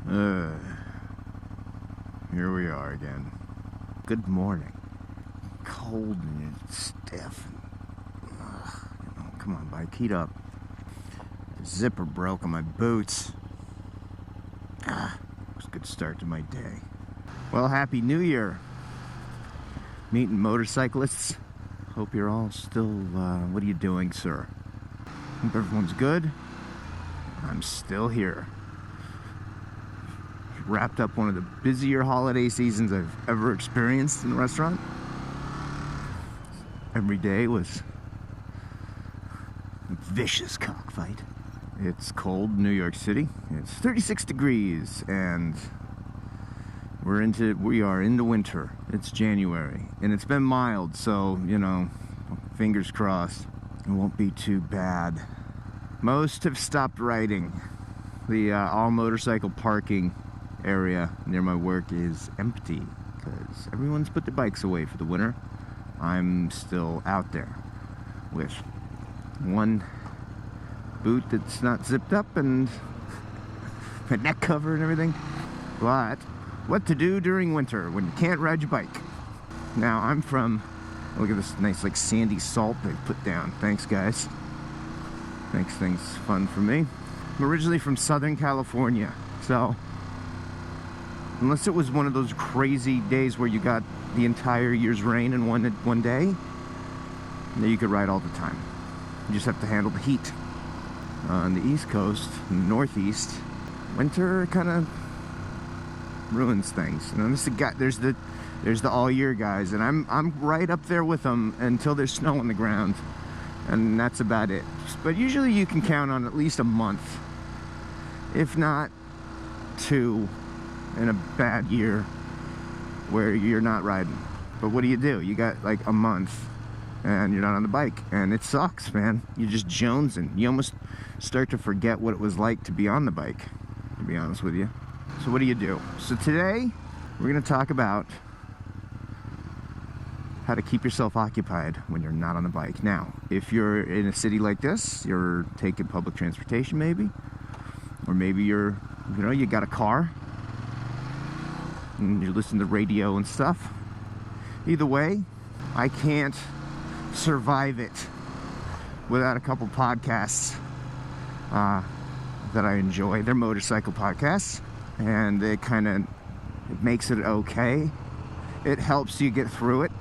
Here we are again. Good morning. Cold and stiff. Come on, bike, heat up. The zipper broke on my boots. It was a good start to my day. Well, Happy New Year. Meeting motorcyclists. Hope you're all still, what are you doing, sir? Hope everyone's good. I'm still here. Wrapped up one of the busier holiday seasons I've ever experienced in a restaurant. Every day was a vicious cockfight. It's cold in New York City. It's 36 degrees and we are into winter. It's January and it's been mild, so you know, fingers crossed it won't be too bad. Most have stopped riding. The all motorcycle parking area near my work is empty because everyone's put their bikes away for the winter. I'm still out there with one boot that's not zipped up and my neck cover and everything. But what to do during winter when you can't ride your bike? Now I'm from, look at this nice like sandy salt they put down. Thanks guys. Makes things fun for me. I'm originally from Southern California, so unless it was one of those crazy days where you got the entire year's rain in one day, you could ride all the time. You just have to handle the heat. On the East Coast, in the Northeast, winter kind of ruins things. You know, there's the all year guys, and I'm right up there with them until there's snow on the ground, and that's about it. But usually you can count on at least a month, if not two, in a bad year where you're not riding. But what do? You got like a month and you're not on the bike, and it sucks, man. You're just jonesing. You almost start to forget what it was like to be on the bike, to be honest with you. So what do you do? So today we're going to talk about how to keep yourself occupied when you're not on the bike. Now, if you're in a city like this, you're taking public transportation maybe, or maybe you got a car and you listen to radio and stuff. Either way, I can't survive it without a couple podcasts that I enjoy. They're motorcycle podcasts, and it makes it okay. It helps you get through it,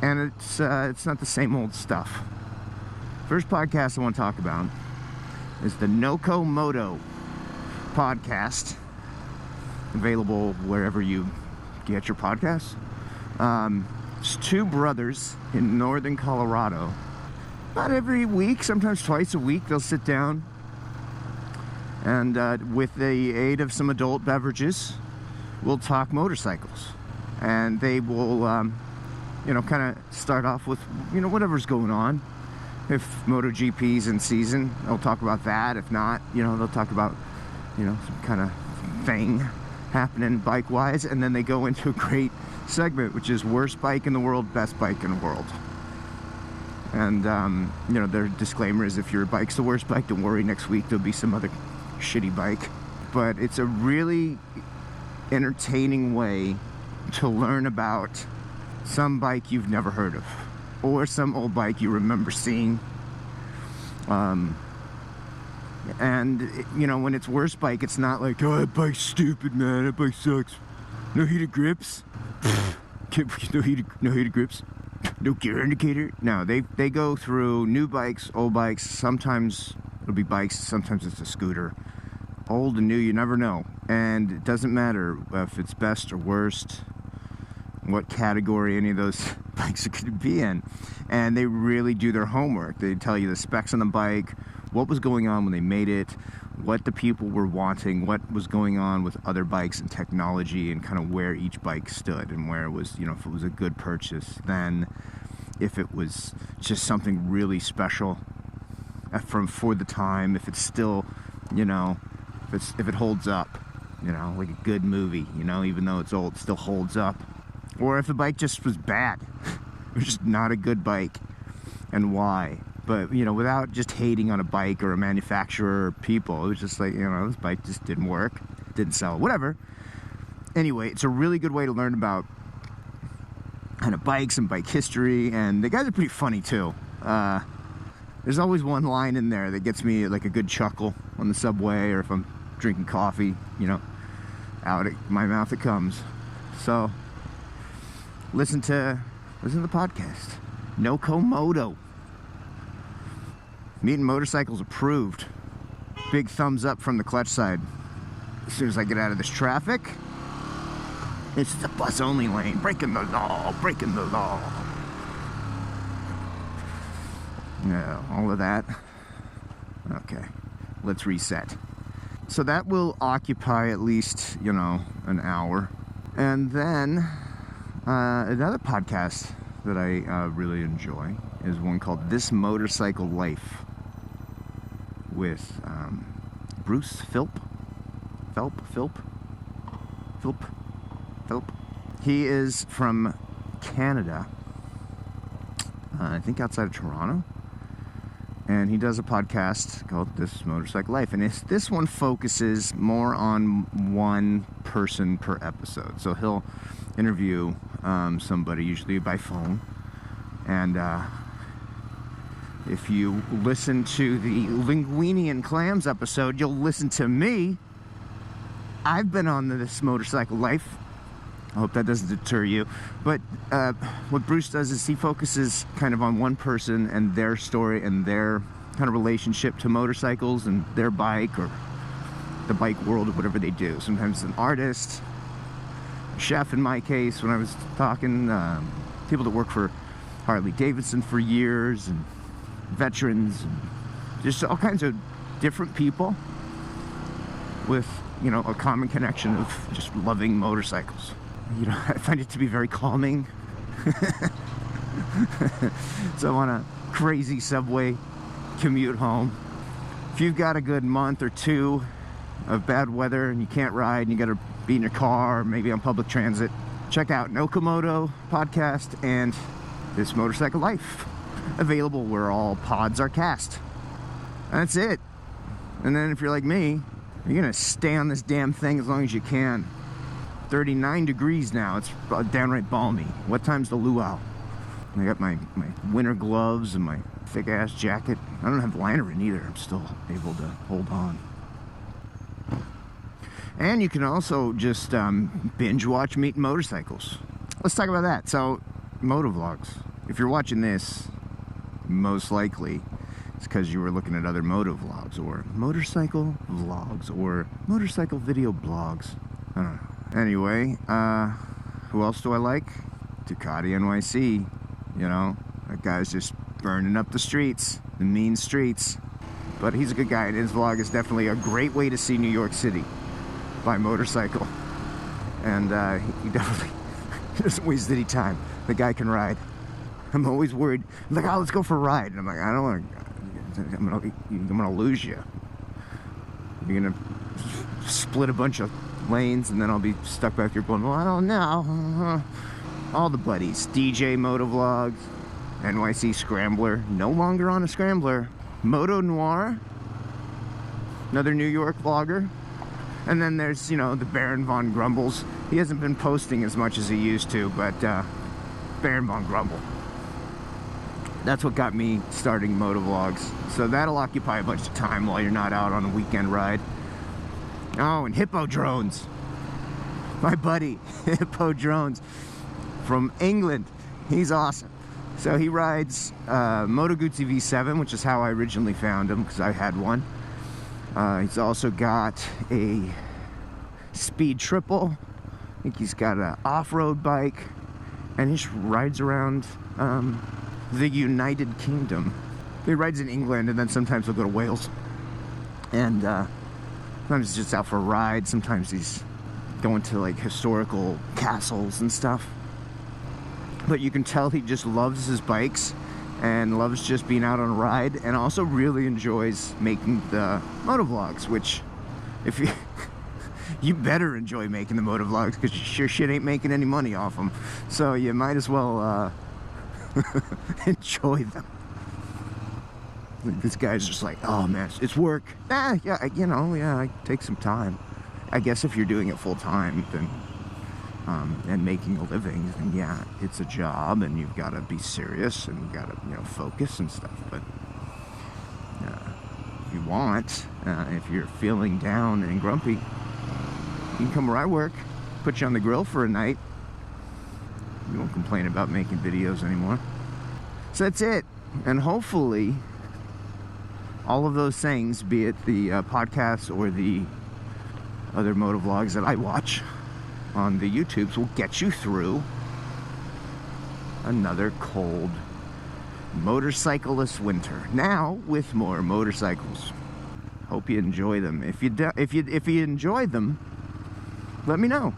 and it's not the same old stuff. First podcast I want to talk about is the Co Moto podcast, available wherever you get your podcasts. It's two brothers in northern Colorado. About every week, sometimes twice a week, they'll sit down and with the aid of some adult beverages, we'll talk motorcycles. And they will, kind of start off with, whatever's going on. If MotoGP's in season, they'll talk about that. If not, they'll talk about, some kind of thing happening bike-wise, and then they go into a great segment, which is worst bike in the world, best bike in the world. And their disclaimer is, if your bike's the worst bike, don't worry, next week there'll be some other shitty bike. But it's a really entertaining way to learn about some bike you've never heard of, or some old bike you remember seeing. And when it's worst bike, it's not like, oh, that bike's stupid, man, that bike sucks. No heated grips. no heated grips. No gear indicator. No, they go through new bikes, old bikes. Sometimes it'll be bikes, sometimes it's a scooter. Old and new, you never know. And it doesn't matter if it's best or worst, what category any of those bikes are going to be in. And they really do their homework. They tell you the specs on the bike, what was going on when they made it, what the people were wanting, what was going on with other bikes and technology, and kind of where each bike stood, and where it was, if it was a good purchase, then if it was just something really special for the time, if it's still, if it holds up, like a good movie, even though it's old, it still holds up. Or if the bike just was bad, it was just not a good bike, and why. But, without just hating on a bike or a manufacturer or people, it was just like, this bike just didn't work. didn't sell, whatever. Anyway, it's a really good way to learn about kind of bikes and bike history, and the guys are pretty funny too. There's always one line in there that gets me like a good chuckle on the subway, or if I'm drinking coffee, you know, out of my mouth it comes. So listen to the podcast. Co Moto. Meeting Motorcycles approved. Big thumbs up from the clutch side. As soon as I get out of this traffic, it's the bus only lane. Breaking the law, breaking the law. Yeah, all of that. Okay, let's reset. So that will occupy at least, you know, an hour. And then another podcast that I really enjoy is one called This Motorcycle Life with Bruce Philp. He is from Canada, I think outside of Toronto, and he does a podcast called This Motorcycle Life, and this one focuses more on one person per episode. So he'll interview somebody, usually by phone, and if you listen to the Linguini and Clams episode, you'll listen to me. I've been on This Motorcycle Life. I hope that doesn't deter you. But what Bruce does is he focuses kind of on one person and their story and their kind of relationship to motorcycles and their bike, or the bike world, or whatever they do. Sometimes an artist, a chef in my case, when I was talking, people that work for Harley Davidson for years, and veterans, and just all kinds of different people with, you know, a common connection of just loving motorcycles. You know, I find it to be very calming. So on a crazy subway commute home, if you've got a good month or two of bad weather and you can't ride and you got to be in your car or maybe on public transit, check out Co Moto podcast and This Motorcycle Life, available where all pods are cast. That's it. And then if you're like me, you're gonna stay on this damn thing as long as you can. 39 degrees now. It's downright balmy. What time's the luau? I got my winter gloves and my thick ass jacket. I don't have liner in either. I'm still able to hold on. And you can also just binge watch Meeting Motorcycles. Let's talk about that. So, MotoVlogs. If you're watching this, most likely it's because you were looking at other MotoVlogs, or motorcycle vlogs, or motorcycle video blogs. I don't know. Anyway, who else do I like? Ducati NYC. You know, that guy's just burning up the streets, the mean streets. But he's a good guy, and his vlog is definitely a great way to see New York City by motorcycle. And he definitely doesn't waste any time. The guy can ride. I'm always worried. I'm like, oh, let's go for a ride. And I'm like, I don't want to. I'm gonna lose you. You're gonna split a bunch of lanes, and then I'll be stuck back here going, well, I don't know. All the buddies. DJ Moto Vlogs, NYC Scrambler, no longer on a Scrambler. Moto Noir, another New York vlogger. And then there's, you know, the Barron Von Grumbles. He hasn't been posting as much as he used to, but Barron Von Grumble. That's what got me starting MotoVlogs. So that'll occupy a bunch of time while you're not out on a weekend ride. Oh, and Hippo Drones. My buddy, Hippo Drones from England. He's awesome. So he rides Moto Guzzi V7, which is how I originally found him, because I had one. He's also got a Speed Triple. I think he's got an off-road bike. And he just rides around the United Kingdom. He rides in England, and then sometimes he'll go to Wales. And sometimes he's just out for a ride. Sometimes he's going to like historical castles and stuff. But you can tell he just loves his bikes and loves just being out on a ride, and also really enjoys making the MotoVlogs, which, if you you better enjoy making the MotoVlogs, because you sure shit ain't making any money off them. So you might as well enjoy them. This guy's just like, oh man, it's work. Yeah, you know, yeah, I take some time. I guess if you're doing it full time, then and making a living, then yeah, it's a job, and you've got to be serious, and you've got to, you know, focus and stuff. But if you want, if you're feeling down and grumpy, you can come where I work, put you on the grill for a night. You won't complain about making videos anymore. So that's it. And hopefully, all of those things, be it the podcast or the other MotoVlogs that I watch on the YouTubes, will get you through another cold motorcyclist winter. Now with more motorcycles. Hope you enjoy them. If you enjoyed them, let me know.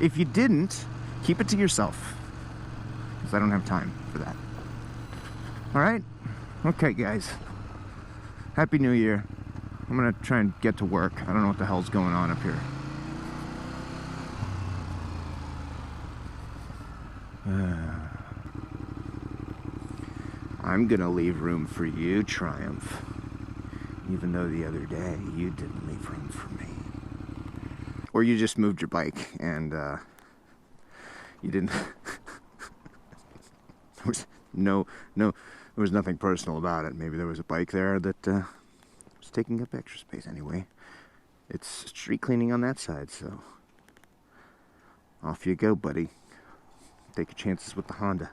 If you didn't, keep it to yourself, because I don't have time for that. All right? Okay, guys. Happy New Year. I'm gonna try and get to work. I don't know what the hell's going on up here. I'm gonna leave room for you, Triumph. Even though the other day you didn't leave room for me. Or you just moved your bike and you didn't. There was nothing personal about it. Maybe there was a bike there that was taking up extra space. Anyway, it's street cleaning on that side, so off you go, buddy. Take your chances with the Honda.